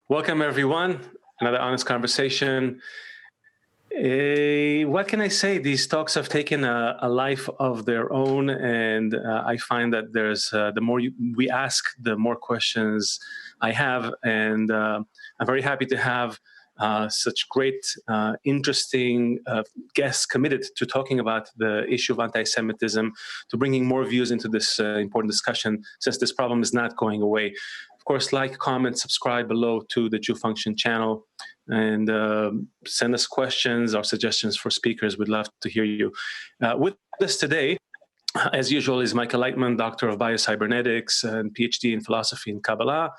Welcome, everyone. Another honest conversation. What can I say? These talks have taken a life of their own, and I find that there's the more we ask, the more questions I have, and I'm very happy to have such great, interesting guests committed to talking about the issue of anti-Semitism, to bringing more views into this important discussion, since this problem is not going away. Of course, like, comment, subscribe below to the Jew Function channel, and send us questions or suggestions for speakers. We'd love to hear you. With us today, as usual, is Michael Laitman, Doctor of Biocybernetics and PhD in Philosophy and Kabbalah,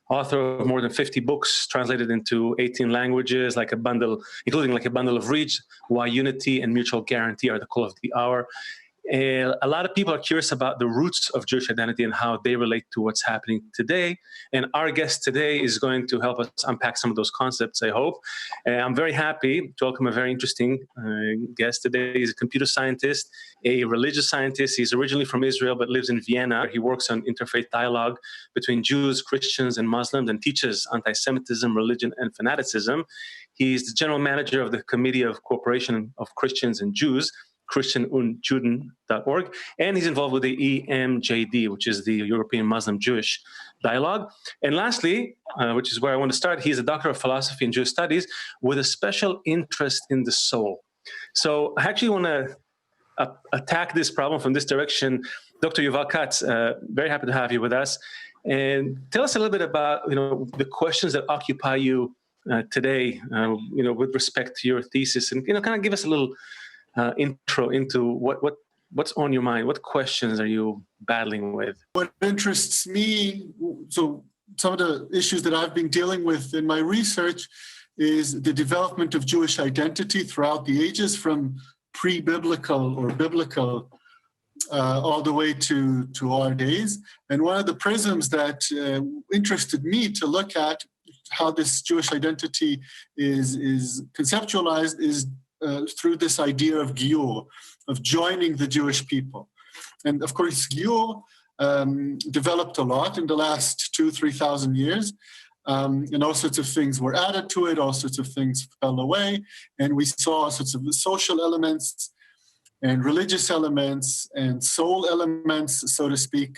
author of more than 50 books translated into 18 languages, like a bundle, including like a bundle of reach, Why Unity and Mutual Guarantee Are the Call of the Hour. A lot of people are curious about the roots of Jewish identity and how they relate to what's happening today. And our guest today is going to help us unpack some of those concepts, I hope. I'm very happy to welcome a very interesting guest today. He's a computer scientist, a religious scientist. He's originally from Israel, but lives in Vienna. He works on interfaith dialogue between Jews, Christians, and Muslims, and teaches anti-Semitism, religion, and fanaticism. He's the general manager of the Committee of Cooperation of Christians and Jews, christianundjuden.org, and he's involved with the EMJD, which is the European Muslim Jewish Dialog. And lastly, which is where I want to start, he's a doctor of philosophy and Jewish studies with a special interest in the soul. So I actually want to attack this problem from this direction. Dr. Yuval Katz, very happy to have you with us. And tell us a little bit about, the questions that occupy you today, with respect to your thesis, and, kind of give us a little intro into what's on your mind. What questions are you battling with? What interests me, so some of the issues that I've been dealing with in my research is the development of Jewish identity throughout the ages, from pre-biblical or biblical all the way to our days. And one of the prisms that interested me to look at how this Jewish identity is conceptualized is through this idea of Giur, of joining the Jewish people. And of course, Giur developed a lot in the last 2,000-3,000 years. And all sorts of things were added to it, all sorts of things fell away. And we saw all sorts of social elements and religious elements and soul elements, so to speak,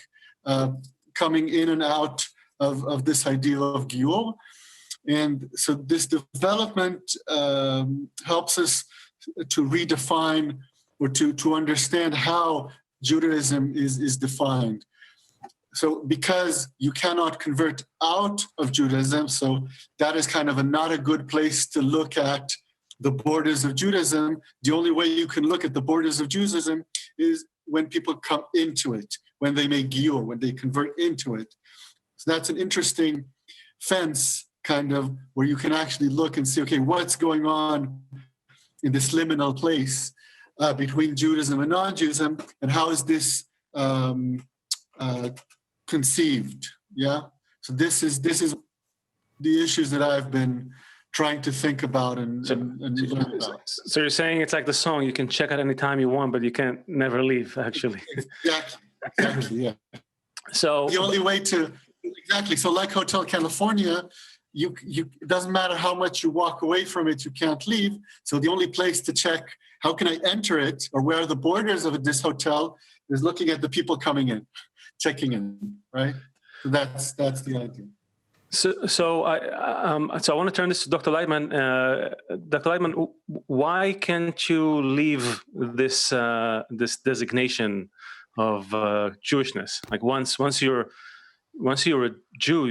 coming in and out of this idea of Giur. And so this development helps us to redefine or to understand how Judaism is defined. So because you cannot convert out of Judaism, so that is kind of not a good place to look at the borders of Judaism. The only way you can look at the borders of Judaism is when people come into it, when they make Giur, when they convert into it. So that's an interesting fence, kind of, where you can actually look and see, okay, what's going on in this liminal place between Judaism and non-Judaism, and how is this conceived? Yeah. So this is the issues that I've been trying to think about and learn about. So you're saying it's like the song, you can check out any time you want, but you can't never leave, actually. Exactly, yeah. So the only way to, exactly, so like Hotel California, it doesn't matter how much you walk away from it, you can't leave. So the only place to check, how can I enter it, or where are the borders of this hotel, is looking at the people coming in, checking in, right? So that's the idea. So I want to turn this to Dr. Laitman. Dr. Laitman, why can't you leave this designation of Jewishness? Like once you're a Jew,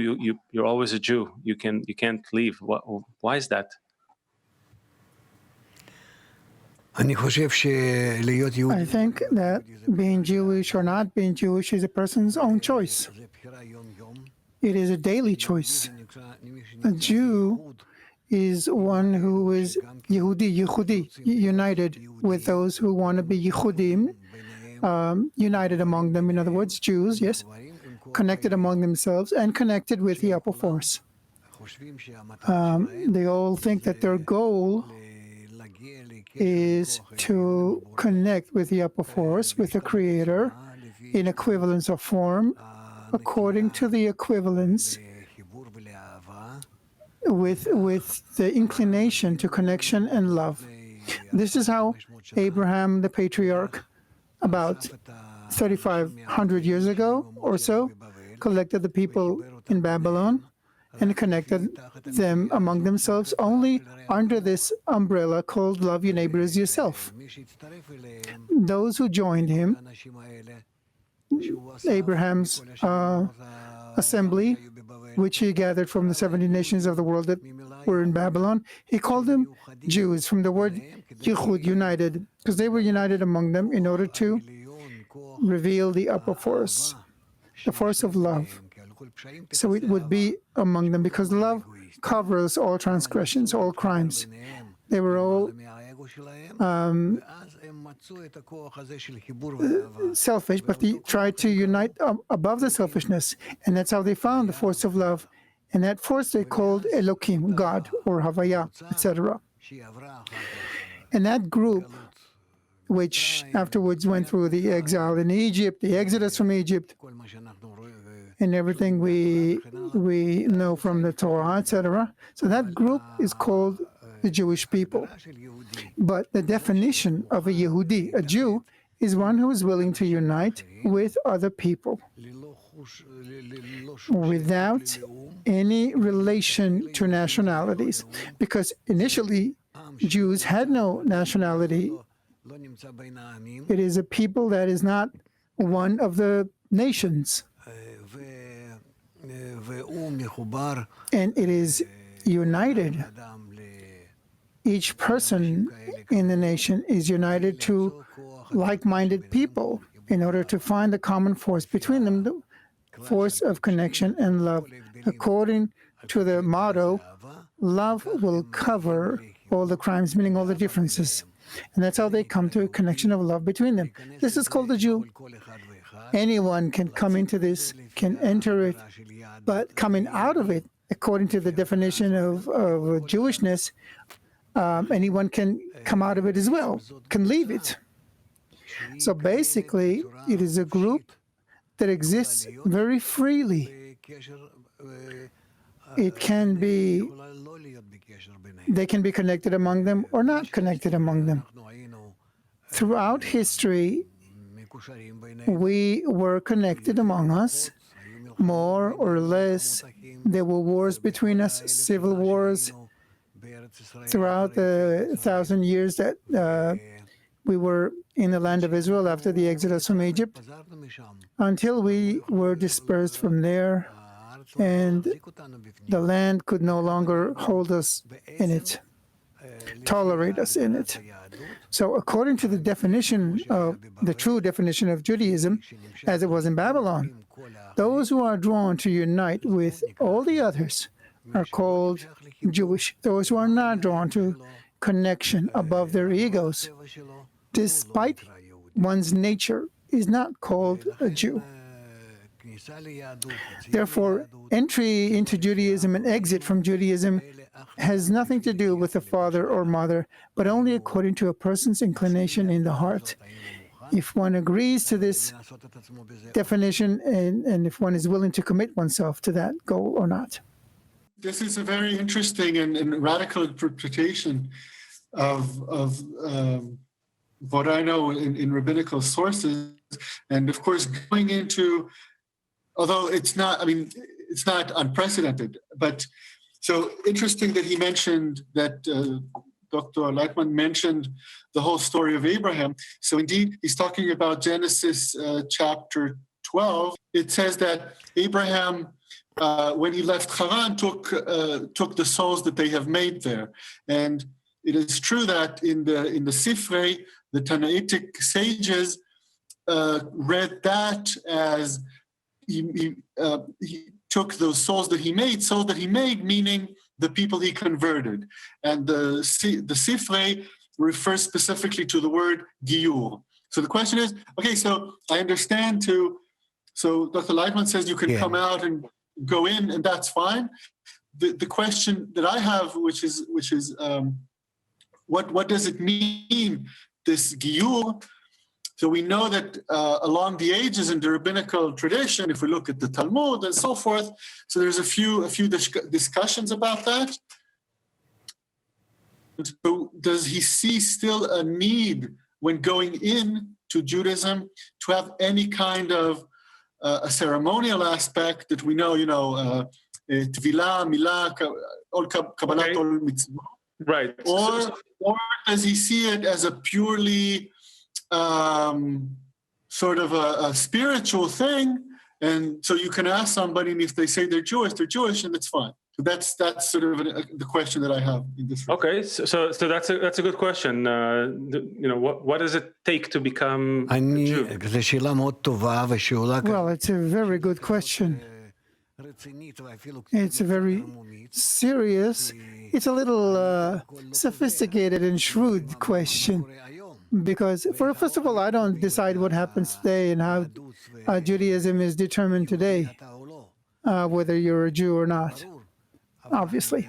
you're always a Jew. You can't leave. Why is that? I think that being Jewish or not being Jewish is a person's own choice. It is a daily choice. A Jew is one who is Yehudi, united with those who want to be Yehudim, united among them, in other words, Jews, yes, connected among themselves and connected with the upper force. They all think that their goal is to connect with the upper force, with the Creator, in equivalence of form, according to the equivalence with the inclination to connection and love. This is how Abraham, the patriarch, about 3,500 years ago or so, collected the people in Babylon and connected them among themselves only under this umbrella called love your neighbor as yourself. Those who joined him, Abraham's assembly, which he gathered from the 70 nations of the world that were in Babylon, he called them Jews, from the word yichud, united, because they were united among them in order to reveal the upper force, the force of love. So it would be among them, because love covers all transgressions, all crimes. They were all selfish, but they tried to unite above the selfishness, and that's how they found the force of love. And that force they called Elohim, God, or Havaya, etc. And that group, which afterwards went through the exile in Egypt, the exodus from Egypt, and everything we know from the Torah, etc. So that group is called the Jewish people. But the definition of a Yehudi, a Jew, is one who is willing to unite with other people without any relation to nationalities. Because initially, Jews had no nationality. It is a people that is not one of the nations. And it is united. Each person in the nation is united to like-minded people in order to find the common force between them, the force of connection and love. According to the motto, love will cover all the crimes, meaning all the differences. And that's how they come to a connection of love between them. This is called the Jew. Anyone can come into this, can enter it, but coming out of it, according to the definition of Jewishness, anyone can come out of it as well, can leave it. So basically, it is a group that exists very freely. It can be, they can be connected among them or not connected among them. Throughout history, we were connected among us, more or less. There were wars between us, civil wars, throughout the 1,000 years that we were in the land of Israel after the exodus from Egypt, until we were dispersed from there, and the land could no longer hold us in it, tolerate us in it. So according to the definition of, the true definition of Judaism, as it was in Babylon, those who are drawn to unite with all the others are called Jewish. Those who are not drawn to connection above their egos, despite one's nature, is not called a Jew. Therefore, entry into Judaism and exit from Judaism has nothing to do with the father or mother, but only according to a person's inclination in the heart. If one agrees to this definition and if one is willing to commit oneself to that goal or not. This is a very interesting and radical interpretation of what I know in rabbinical sources. And of course, going into, although it's not, I mean, it's not unprecedented, but so interesting that he mentioned that Dr. Laitman mentioned the whole story of Abraham. So indeed, he's talking about Genesis chapter 12. It says that Abraham, when he left Haran, took the souls that they have made there. And it is true that in the Sifrei, the Tanaitic sages read that as he took those souls that he made, meaning the people he converted. And the Sifrei refers specifically to the word Giyur. So the question is, okay, so I understand so Dr. Laitman says you can come out and go in, and that's fine. The question that I have, which is what does it mean, this Giyur? So we know that along the ages in the rabbinical tradition, if we look at the Talmud and so forth, so there's a few discussions about that. So does he see still a need when going in to Judaism to have any kind of a ceremonial aspect that we know, Tvila, Milah, all Kabbalat, all mitzvot? Right. Or does he see it as a purely sort of a spiritual thing? And so you can ask somebody, and if they say they're Jewish, and it's fine. So that's sort of the question that I have in this. Okay, so that's a good question. What does it take to become a Jew? Well, it's a very good question. It's a very serious, it's a little sophisticated and shrewd question. Because, first of all, I don't decide what happens today and how Judaism is determined today, whether you're a Jew or not, obviously.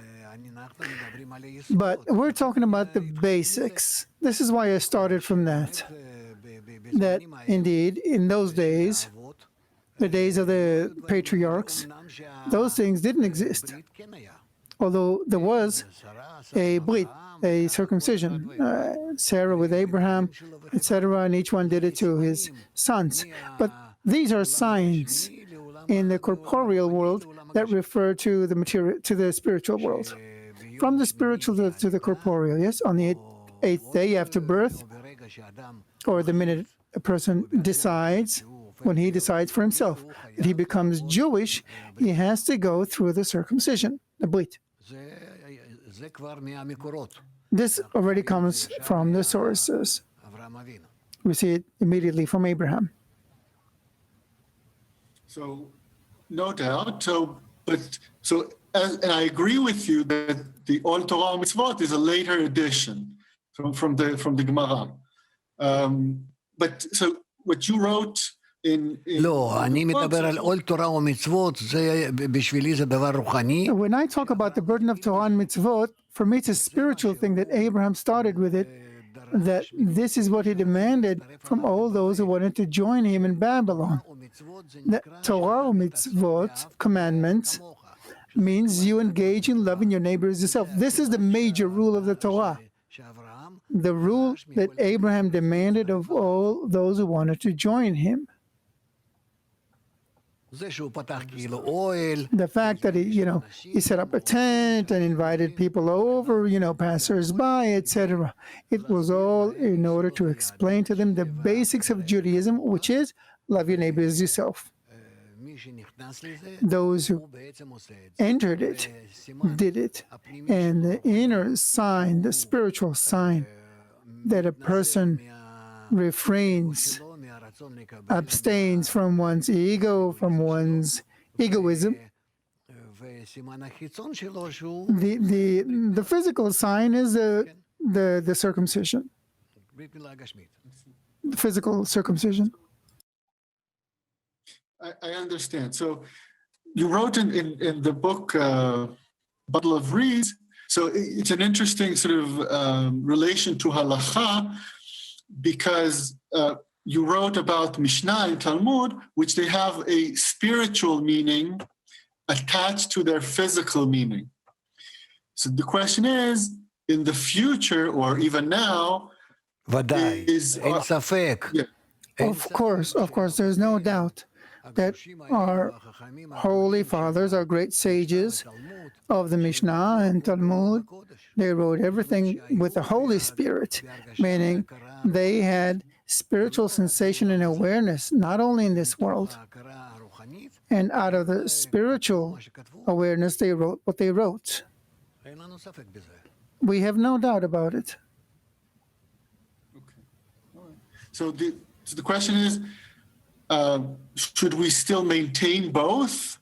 But we're talking about the basics. This is why I started from that. That, indeed, in those days, the days of the patriarchs, those things didn't exist. Although there was a brit, a circumcision, Sarah with Abraham, etc., and each one did it to his sons. But these are signs in the corporeal world that refer to the material, to the spiritual world. From the spiritual to the corporeal, yes? On the eighth day after birth, or the minute a person decides, when he decides for himself that he becomes Jewish, he has to go through the circumcision, the brit. This already comes from the sources. We see it immediately from Abraham. So, no doubt. And I agree with you that the All Torah Mitzvot is a later addition from the Gemara. But so what you wrote in לא, אני מדבר על עול תורה ומצוות, זה בשבילי זה דבר רוחני. When I talk about the burden of Torah and mitzvot, for me it's a spiritual thing that Abraham started with it, that this is what he demanded from all those who wanted to join him in Babylon. The Torah or mitzvot, commandments, means you engage in loving your neighbor as yourself. This is the major rule of the Torah. The rule that Abraham demanded of all those who wanted to join him. The fact that he set up a tent and invited people over, passers-by, etc. It was all in order to explain to them the basics of Judaism, which is love your neighbor as yourself. Those who entered it did it. And the inner sign, the spiritual sign, that a person refrains, abstains from one's ego, from one's egoism. The physical sign is the circumcision. The physical circumcision. I understand. So you wrote in the book Bundle of Reeds, so it's an interesting sort of relation to halacha, because you wrote about Mishnah and Talmud, which they have a spiritual meaning attached to their physical meaning. So the question is, in the future or even now, Of course, there's no doubt that our holy fathers, our great sages of the Mishnah and Talmud, they wrote everything with the Holy Spirit, meaning they had spiritual sensation and awareness, not only in this world. And out of the spiritual awareness, they wrote what they wrote. We have no doubt about it. Okay. All right. So the question is, should we still maintain both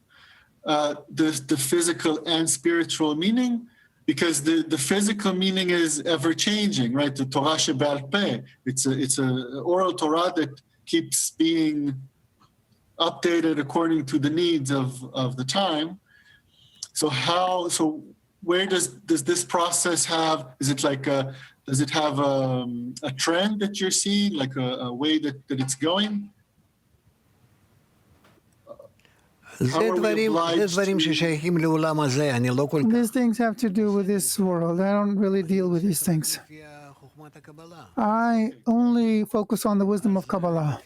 the physical and spiritual meaning? Because the physical meaning is ever changing, right? The Torah Shebe'al Peh, it's a oral Torah that keeps being updated according to the needs of the time. So where does this process have? Is it like Does it have a trend that you're seeing, like a way that it's going? זה דברים ששייכים לעולם הזה, אני לא כל כך... These things have to do with this world. I don't really deal with these things. I only focus on the wisdom of Kabbalah.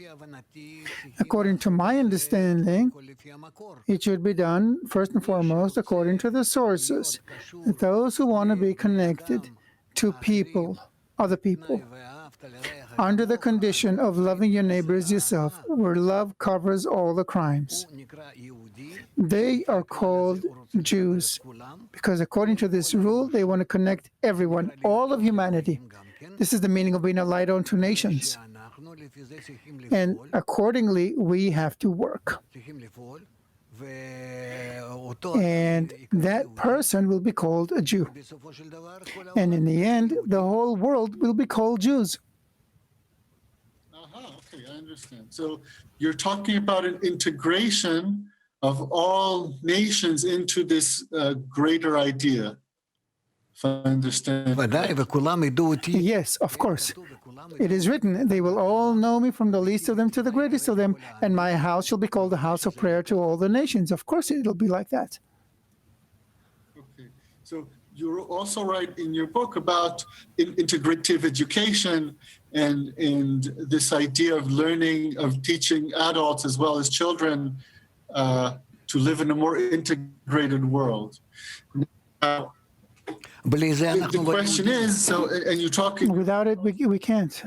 According to my understanding, it should be done first and foremost according to the sources. Those who want to be connected to people, other people, under the condition of loving your neighbor as yourself, where love covers all the crimes. They are called Jews because according to this rule, they want to connect everyone, all of humanity. This is the meaning of being a light unto nations. And accordingly, we have to work. And that person will be called a Jew. And in the end, the whole world will be called Jews. Okay, I understand. So you're talking about an integration of all nations into this greater idea, if I understand. Yes, of course. It is written, they will all know me from the least of them to the greatest of them, and my house shall be called the house of prayer to all the nations. Of course, it'll be like that. Okay. So you also write in your book about integrative education and this idea of learning, of teaching adults as well as children to live in a more integrated world. Now, the question is, so, and you're talking... Without it, we can't.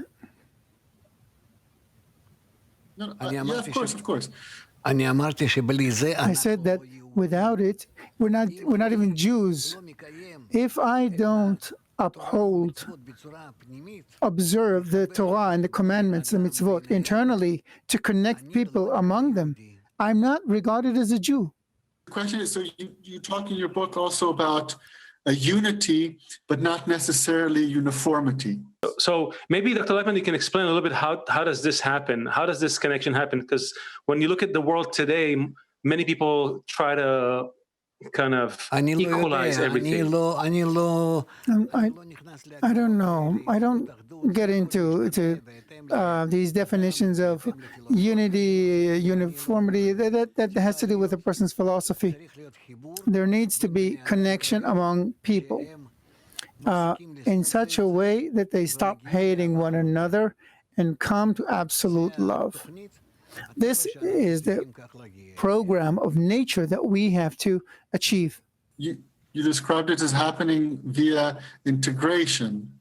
No, yeah, of course. I said that without it, we're not even Jews. If I don't observe the Torah and the commandments, the mitzvot, internally to connect people among them, I'm not regarded as a Jew. The question is, so you talk in your book also about a unity, but not necessarily uniformity. So maybe, Dr. Laitman, you can explain a little bit how does this happen? How does this connection happen? Because when you look at the world today, many people try to kind of equalize everything. I don't know. I don't get into these definitions of unity, uniformity. That has to do with a person's philosophy. There needs to be connection among people in such a way that they stop hating one another and come to absolute love. This is the program of nature that we have to achieve. You described it as happening via integration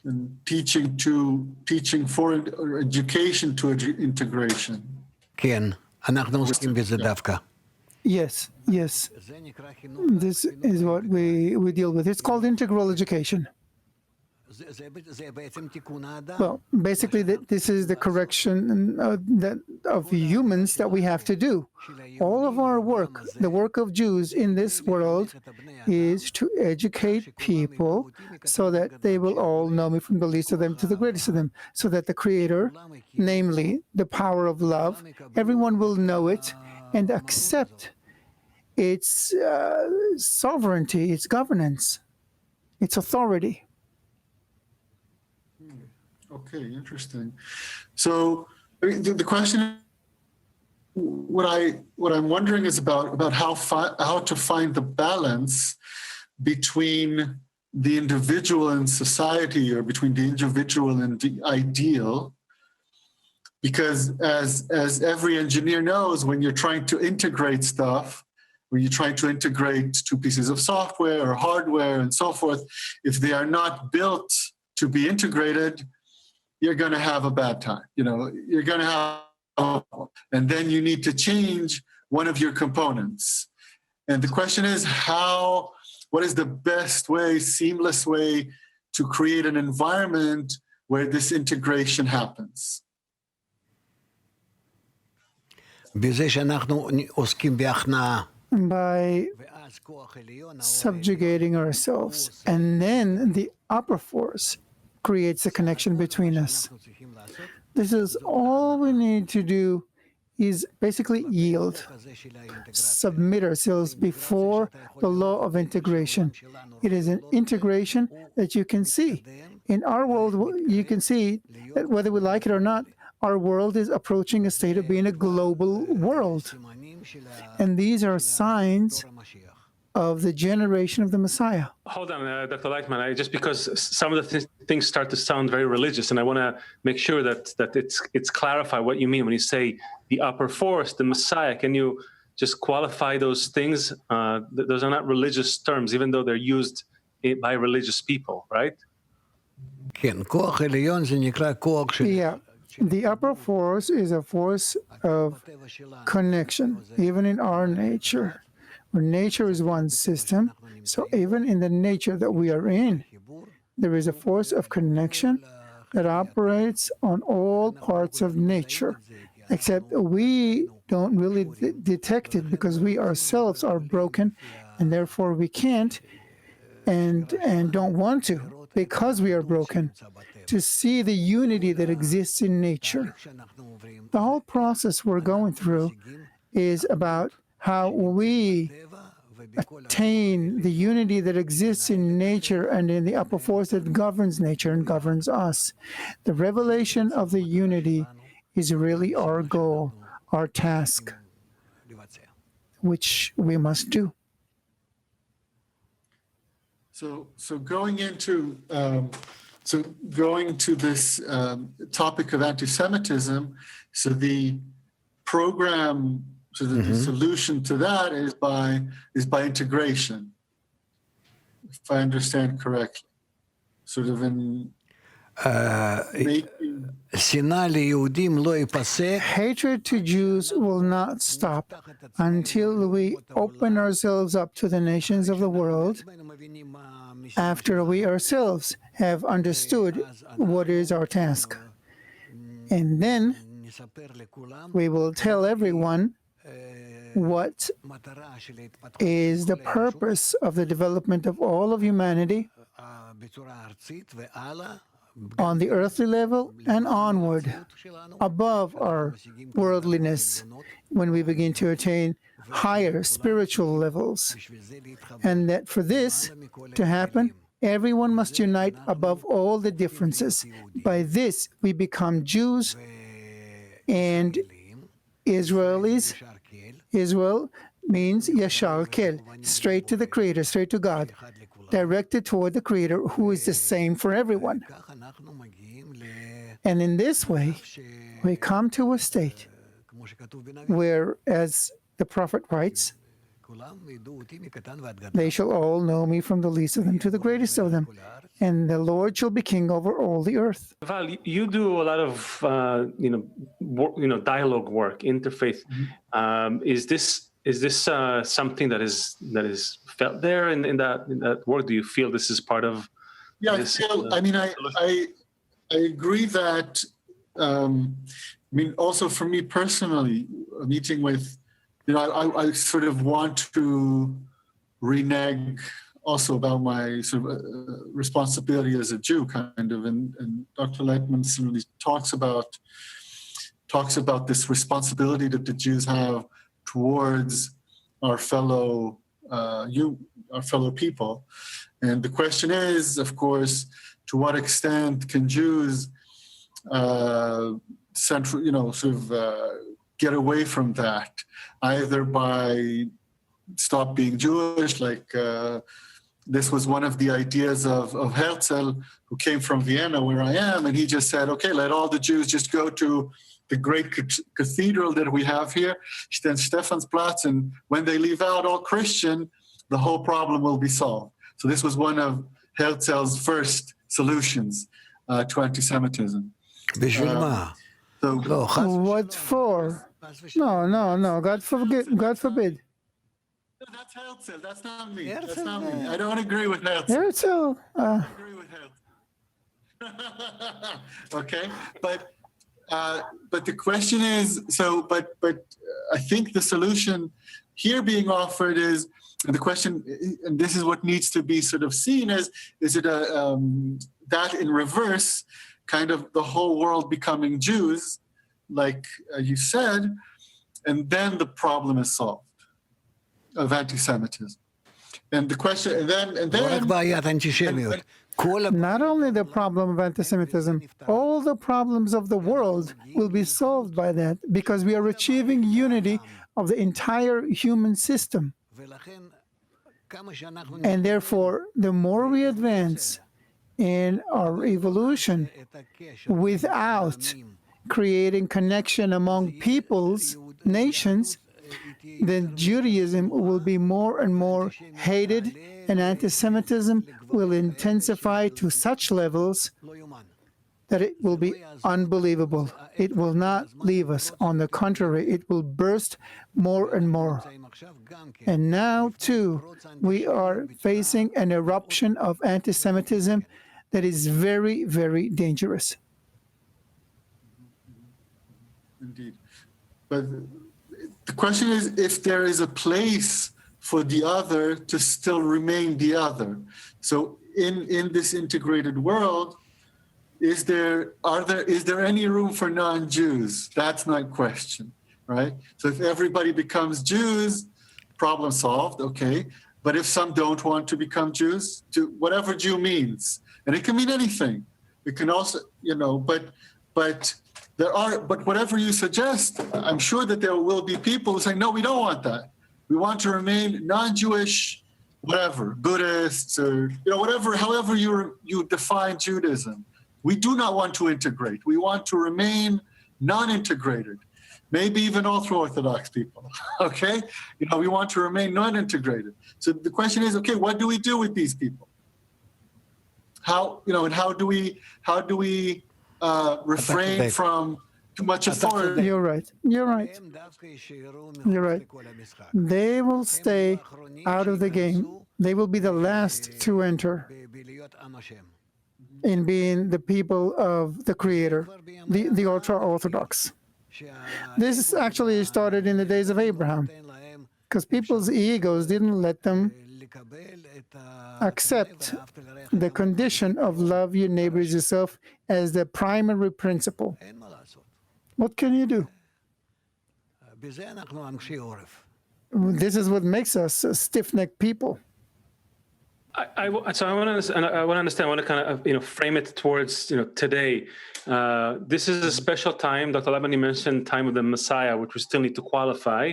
and teaching for or education to integration. Yes. This is what we deal with. It's called integral education. Well, basically, this is the correction of humans that we have to do. All of our work, the work of Jews in this world, is to educate people so that they will all know me from the least of them to the greatest of them, so that the Creator, namely the power of love, everyone will know it and accept its sovereignty, its governance, its authority. Okay, interesting. So the question, what I'm wondering is about how to find the balance between the individual and society, or between the individual and the ideal. Because as every engineer knows, when you're trying to integrate stuff, when you're trying to integrate two pieces of software or hardware and so forth, if they are not built to be integrated, you're going to have a bad time. You're going to have, and then you need to change one of your components. And the question is what is the best way, seamless way to create an environment where this integration happens? By subjugating ourselves, and then the upper force creates a connection between us. This is all we need to do is basically yield, submit ourselves before the law of integration. It is an integration that you can see. In our world, you can see that whether we like it or not, our world is approaching a state of being a global world. And these are signs of the generation of the Messiah. Hold on, Dr. Laitman, just because some of the things start to sound very religious, and I want to make sure that it's clarified what you mean when you say the upper force, the Messiah. Can you just qualify those things? Those are not religious terms, even though they're used by religious people, right? Yeah, the upper force is a force of connection, even in our nature. Where nature is one system, so even in the nature that we are in, there is a force of connection that operates on all parts of nature, except we don't really detect it because we ourselves are broken, and therefore we can't and don't want to, because we are broken, to see the unity that exists in nature. The whole process we're going through is about how we attain the unity that exists in nature and in the upper force that governs nature and governs us. The revelation of the unity is really our goal, our task, which we must do. So going to this topic of anti-Semitism, so the program. So the solution to that is by integration, if I understand correctly. Sort of in making hatred to Jews will not stop until we open ourselves up to the nations of the world, after we ourselves have understood what is our task. And then we will tell everyone what is the purpose of the development of all of humanity on the earthly level and onward, above our worldliness, when we begin to attain higher spiritual levels. And that for this to happen, everyone must unite above all the differences. By this, we become Jews and Israelis. Israel means Yashar Kel, straight to the Creator, straight to God, directed toward the Creator, who is the same for everyone. And in this way, we come to a state where, as the prophet writes, they shall all know me from the least of them to the greatest of them, and the Lord shall be king over all the earth. Val, you do a lot of dialogue work, interfaith. Is this something that is felt there in that work? Do you feel this is part of? Yeah, this, I agree that. Also for me personally, meeting with, I sort of want to renege also about my sort of responsibility as a Jew, kind of, and Dr. Laitman certainly talks about this responsibility that the Jews have towards our fellow people, and the question is, of course, to what extent can Jews get away from that, either by stop being Jewish, like this was one of the ideas of Herzl, who came from Vienna, where I am, and he just said, okay, let all the Jews just go to the great cathedral that we have here, Stephansplatz, and when they leave out all Christian, the whole problem will be solved. So this was one of Herzl's first solutions to anti-Semitism. What for? No, God forbid. No, that's Herzl. That's not me. That's not me. I don't agree with Herzl. Herzl. I agree with Herzl. Okay, but the question is, but I think the solution here being offered is, and the question, and this is what needs to be sort of seen as, is it that in reverse, kind of the whole world becoming Jews, like you said, and then the problem is solved of anti-Semitism. And the question, and then, לא רק בעיית אנטישמיות. כל Not only the problem of anti-Semitism, all the problems of the world will be solved by that because we are achieving unity of the entire human system. ולכן, כמה שאנחנו And therefore, the more we advance in our evolution את הקשר without creating connection among peoples, nations, then Judaism will be more and more hated, and anti-Semitism will intensify to such levels לא יאומן. that it will be unbelievable. It will not leave us. On the contrary, it will burst more and more. עכשיו גם כן. And now, too, we are facing an eruption of anti-Semitism that is very, very dangerous. indeed. But the question is if there is a place for the other to still remain the other. So in this integrated world, is there any room for non-Jews? That's my question, right? So if everybody becomes Jews, problem solved, okay. But if some don't want to become Jews, whatever Jew means, and it can mean anything. It can also, but whatever you suggest, I'm sure that there will be people who say, no, we don't want that. We want to remain non-Jewish, whatever, Buddhists or whatever, however you define Judaism. We do not want to integrate. We want to remain non-integrated. Maybe even ultra-Orthodox people, okay? We want to remain non-integrated. So the question is, okay, what do we do with these people? How do we refrain from too much authority? You're right. They will stay out of the game. They will be the last to enter in being the people of the Creator, the ultra-Orthodox. This actually started in the days of Abraham, because people's egos didn't let them accept the condition of love your neighbor as yourself as the primary principle. What can you do? This is what makes us stiff-necked people. I want to understand. I want to kind of frame it towards today. This is a special time. Dr. Laitman mentioned time of the Messiah, which we still need to qualify.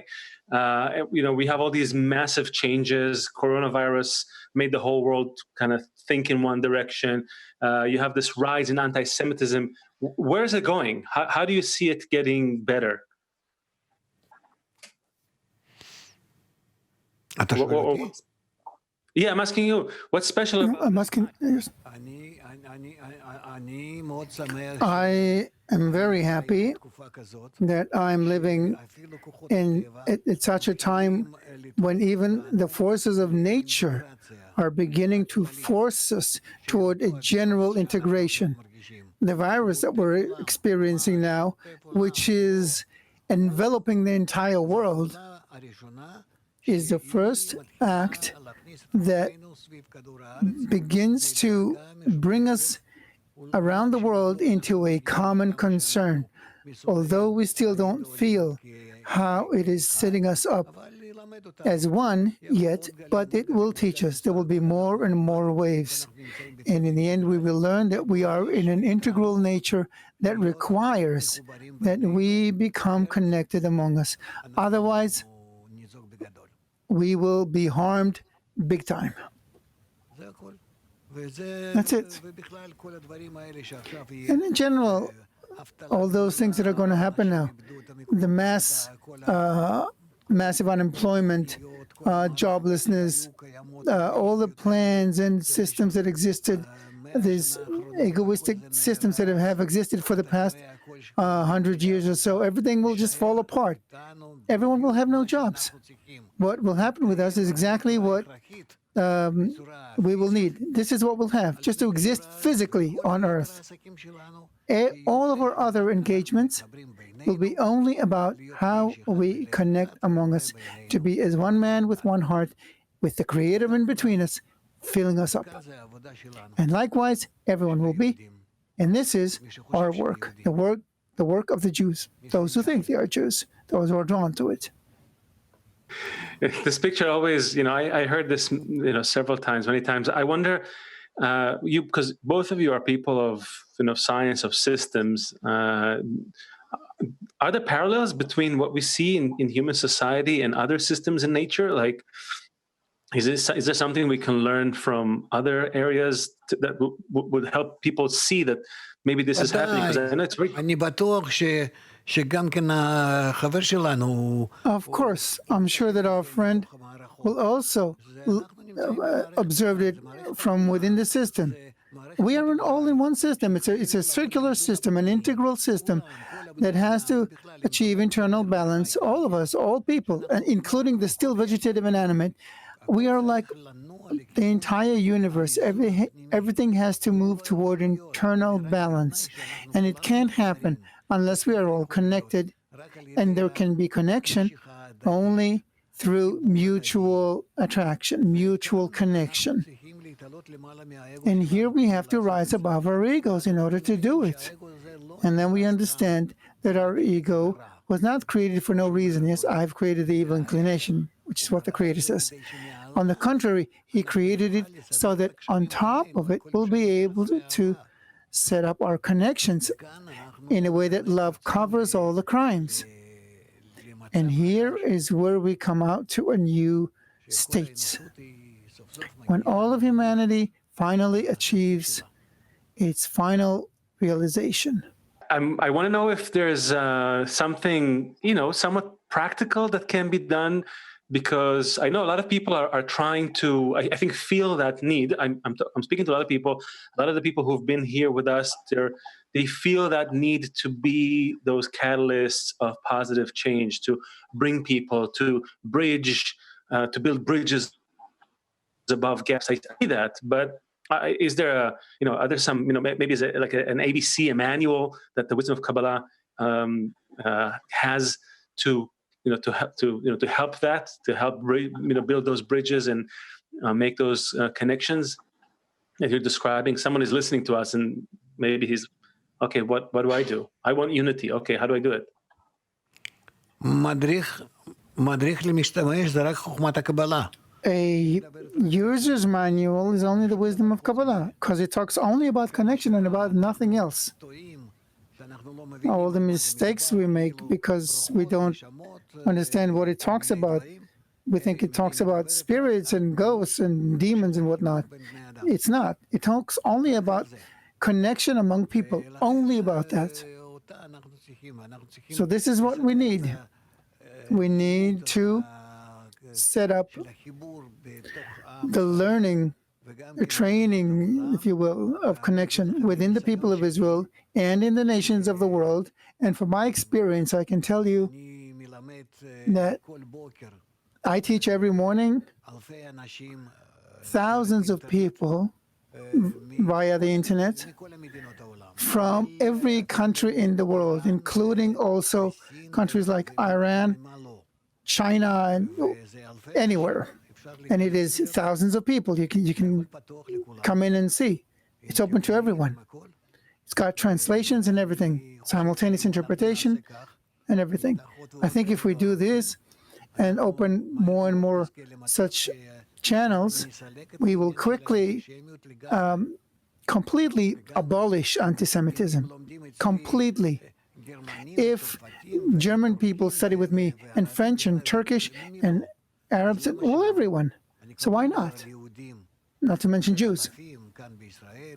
We have all these massive changes. Coronavirus made the whole world kind of think in one direction. You have this rise in anti-Semitism. Where is it going? How do you see it getting better? Yeah, I'm asking you, what's special? I'm asking. Yes. I am very happy that I'm living at such a time when even the forces of nature are beginning to force us toward a general integration. The virus that we're experiencing now, which is enveloping the entire world, is the first act that begins to bring us around the world into a common concern, although we still don't feel how it is setting us up as one yet, but it will teach us. There will be more and more waves. And in the end, we will learn that we are in an integral nature that requires that we become connected among us. Otherwise, we will be harmed big time. That's it. And in general, all those things that are going to happen now, the massive unemployment, joblessness, all the plans and systems that existed, these egoistic systems that have existed for the past 100 years or so, everything will just fall apart. Everyone will have no jobs. What will happen with us is exactly what we will need. This is what we'll have, just to exist physically on Earth. All of our other engagements will be only about how we connect among us to be as one man with one heart, with the Creator in between us, filling us up. And likewise, everyone will be. And this is our work, the work of the Jews, those who think they are Jews, those who are drawn to it. This picture always, I heard this, several times, many times. I wonder, because both of you are people of, science, of systems. Are there parallels between what we see in human society and other systems in nature? Like, is there something we can learn from other areas that would help people see that maybe this is happening? Because I know it's very... אני בטוח שגם כן החבר שלנו... Of course, I'm sure that our friend will also observe it from within the system. We are all in one system. It's a circular system, an integral system that has to achieve internal balance. All of us, all people, including the still vegetative and animate, we are like the entire universe. Everything has to move toward internal balance. And it can't happen unless we are all connected. And there can be connection only through mutual attraction, mutual connection. And here we have to rise above our egos in order to do it. And then we understand that our ego was not created for no reason. Yes, I've created the evil inclination, which is what the Creator says. On the contrary, He created it so that on top of it, we'll be able to set up our connections in a way that love covers all the crimes. And here is where we come out to a new state. When all of humanity finally achieves its final realization. I want to know if there's something, somewhat practical that can be done, because I know a lot of people are trying to, I think, feel that need. I'm speaking to a lot of people. A lot of the people who've been here with us, they feel that need to be those catalysts of positive change, to bring people, to bridge, to build bridges above gaps. I see that, but is there are there some, maybe is it like an ABC, a manual that the wisdom of Kabbalah has to help that, to help build those bridges and make those connections that you're describing? Someone is listening to us and maybe he's, okay, what do I do? I want unity. Okay, how do I do it? מדריך למשתמש זה רק חוכמת הקבלה. A user's manual is only the wisdom of Kabbalah, because it talks only about connection and about nothing else. All the mistakes we make because we don't understand what it talks about. We think it talks about spirits and ghosts and demons and whatnot. It's not. It talks only about connection among people, only about that. So this is what we need. We need to set up the learning, the training, if you will, of connection within the people of Israel and in the nations of the world. And from my experience, I can tell you that I teach every morning thousands of people via the internet from every country in the world, including also countries like Iran, China, and anywhere. And it is thousands of people. You can come in and see. It's open to everyone. It's got translations and everything, simultaneous interpretation and everything. I think if we do this and open more and more such channels, we will quickly completely abolish anti-Semitism. Completely. If German people study with me, and French and Turkish and Arabs, well, everyone. So why not? Not to mention Jews.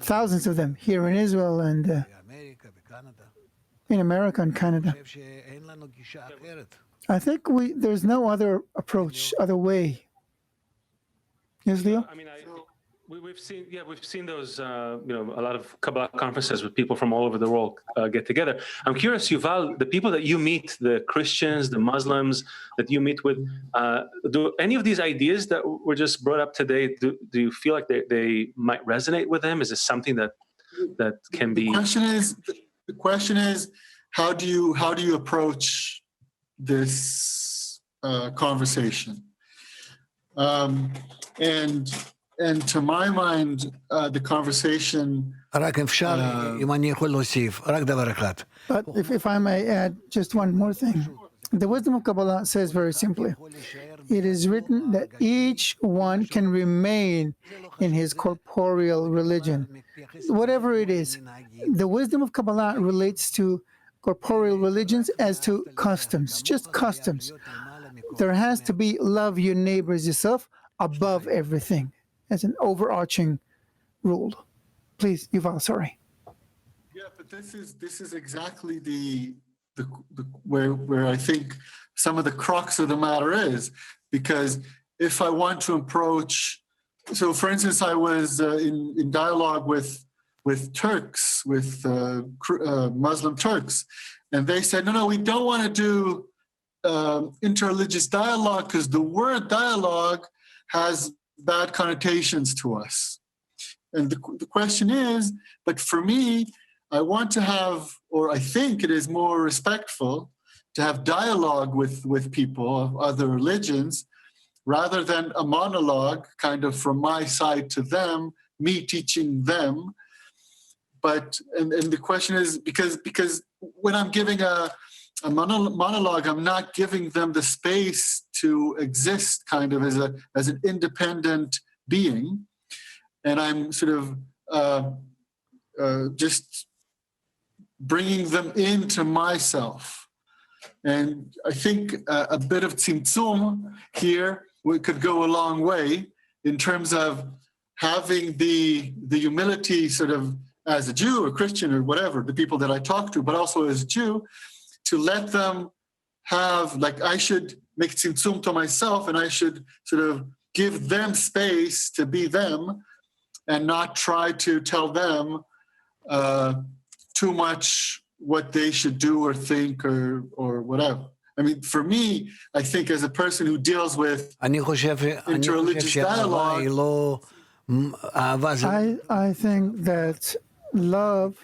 Thousands of them here in Israel and in America and Canada. I think there's no other approach, other way. Yes, Leo? I mean, we've seen those, a lot of Kabbalah conferences with people from all over the world get together. I'm curious, Yuval, the people that you meet, the Christians, the Muslims that you meet with, do any of these ideas that were just brought up today, do you feel like they might resonate with them? Is this something that can be? The question is, how do you approach this conversation? And to my mind, the conversation... רק אפשר, אם אני יכול להוסיף, רק דבר אחד. But if I may add just one more thing. The wisdom of Kabbalah says very simply, it is written that each one can remain in his corporeal religion, whatever it is. The wisdom of Kabbalah relates to corporeal religions as to customs, just customs. There has to be love your neighbor as yourself above everything, as an overarching rule. Please, Yuval, sorry. Yeah, but this is exactly the where I think some of the crux of the matter is, because if I want to approach, so for instance, I was in dialogue with Turks, with Muslim Turks, and they said, no, we don't want to do interreligious dialogue because the word dialogue has bad connotations to us. And the question is, but for me, I want to have, or I think it is more respectful to have dialogue with people of other religions rather than a monologue kind of from my side to them, me teaching them. But, and the question is, because when I'm giving a monologue, I'm not giving them the space to exist kind of as an independent being. And I'm sort of just bringing them into myself. And I think a bit of tzimtzum here could go a long way in terms of having the humility sort of as a Jew or Christian or whatever, the people that I talk to, but also as a Jew, to let them have, like, I should make tzimtzum to myself and I should sort of give them space to be them and not try to tell them too much what they should do or think or whatever. I mean, for me, I think as a person who deals with interreligious dialogue, I think that love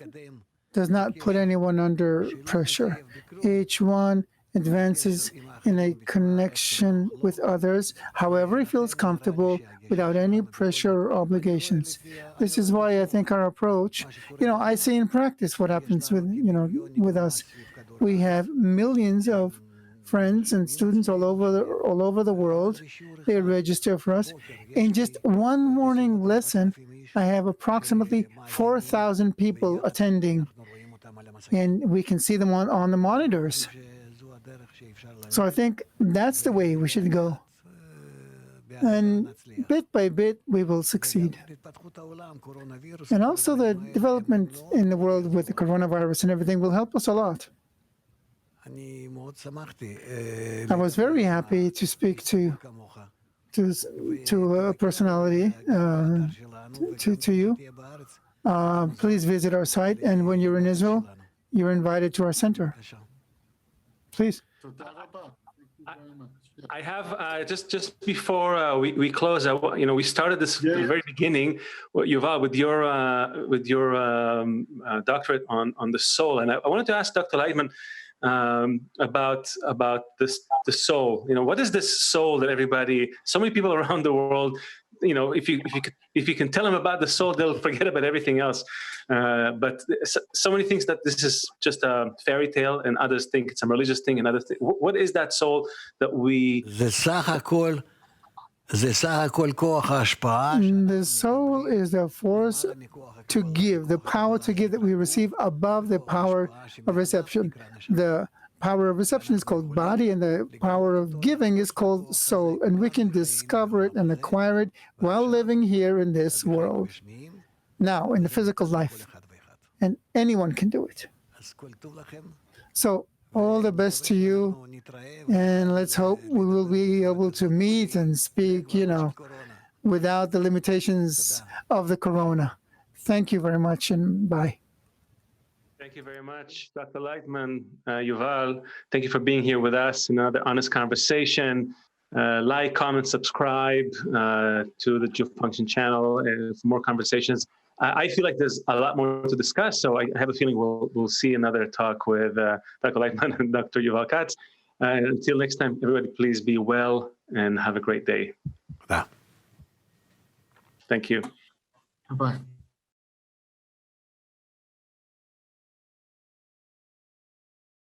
does not put anyone under pressure. Each one advances in a connection with others, however he feels comfortable, without any pressure or obligations. This is why I think our approach, I see in practice what happens with us. We have millions of friends and students all over the world. They register for us. In just one morning lesson, I have approximately 4,000 people attending, and we can see them on the monitors. So I think that's the way we should go. And bit by bit, we will succeed. And also the development in the world with the coronavirus and everything will help us a lot. I was very happy to speak to a personality, to you. Please visit our site, and when you're in Israel, you're invited to our center. Please. I have just before we close. We started this at the very beginning, Yuval, with your doctorate on the soul, and I wanted to ask Dr. Laitman about the soul. What is this soul that everybody, so many people around the world, if you can tell them about the soul, they'll forget about everything else. But so many things that this is just a fairy tale, and others think it's a religious thing, and others think, what is that soul that we? The soul is the force to give, the power to give that we receive above the power of reception. The power of reception is called body, and the power of giving is called soul. And we can discover it and acquire it while living here in this world, now in the physical life. And anyone can do it. So all the best to you, and let's hope we will be able to meet and speak, without the limitations of the corona. Thank you very much, and bye. Thank you very much, Dr. Laitman, Yuval. Thank you for being here with us. Another honest conversation. Like, comment, subscribe to the Jew Function channel for more conversations. I feel like there's a lot more to discuss, so I have a feeling we'll see another talk with Dr. Laitman and Dr. Yuval Katz. Until next time, everybody, please be well and have a great day. Thank you. Bye-bye.